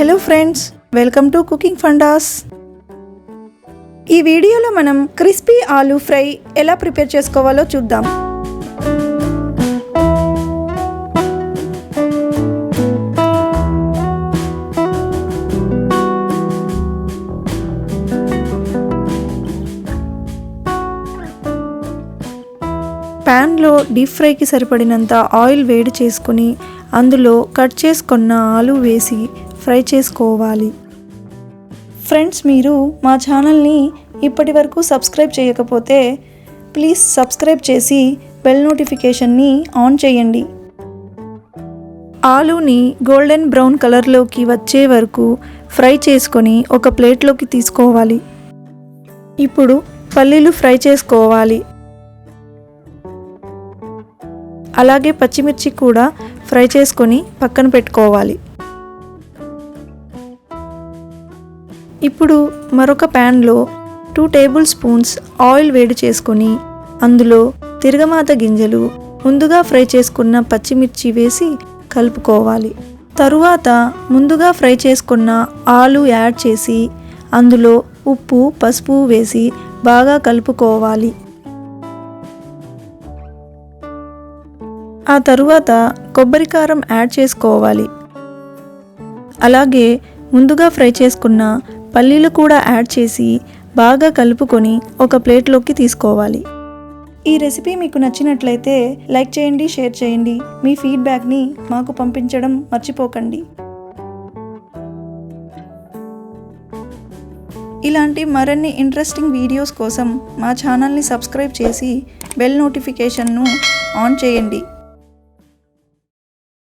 Hello friends, welcome to cooking fundas. ఈ వీడియోలో మనం క్రిస్పీ ఆలూ ఫ్రై ఎలా ప్రిపేర్ చేసుకోవాలో చూద్దాం. ప్యాన్లో డీప్ ఫ్రైకి సరిపడినంత ఆయిల్ వేడి చేసుకుని అందులో కట్ చేసుకున్న ఆలూ వేసి ఫ్రై చేసుకోవాలి. ఫ్రెండ్స్, మీరు మా ఛానల్ని ఇప్పటి వరకు సబ్స్క్రైబ్ చేయకపోతే ప్లీజ్ సబ్స్క్రైబ్ చేసి బెల్ నోటిఫికేషన్ని ఆన్ చేయండి. ఆలూని గోల్డెన్ బ్రౌన్ కలర్లోకి వచ్చే వరకు ఫ్రై చేసుకొని ఒక ప్లేట్లోకి తీసుకోవాలి. ఇప్పుడు పల్లీలు ఫ్రై చేసుకోవాలి. అలాగే పచ్చిమిర్చి కూడా ఫ్రై చేసుకొని పక్కన పెట్టుకోవాలి. ఇప్పుడు మరొక ప్యాన్లో 2 టేబుల్ స్పూన్స్ ఆయిల్ వేడి చేసుకొని అందులో తిరగమాత గింజలు, ముందుగా ఫ్రై చేసుకున్న పచ్చిమిర్చి వేసి కలుపుకోవాలి. తరువాత ముందుగా ఫ్రై చేసుకున్న ఆలు యాడ్ చేసి అందులో ఉప్పు, పసుపు వేసి బాగా కలుపుకోవాలి. ఆ తరువాత కొబ్బరి కారం యాడ్ చేసుకోవాలి. అలాగే ముందుగా ఫ్రై చేసుకున్న పల్లీలు కూడా యాడ్ చేసి బాగా కలుపుకొని ఒక ప్లేట్లోకి తీసుకోవాలి. ఈ రెసిపీ మీకు నచ్చినట్లయితే లైక్ చేయండి, షేర్ చేయండి. మీ ఫీడ్బ్యాక్ని మాకు పంపించడం మర్చిపోకండి. ఇలాంటి మరిన్ని ఇంట్రెస్టింగ్ వీడియోస్ కోసం మా ఛానల్ని సబ్స్క్రైబ్ చేసి బెల్ నోటిఫికేషన్ను ఆన్ చేయండి.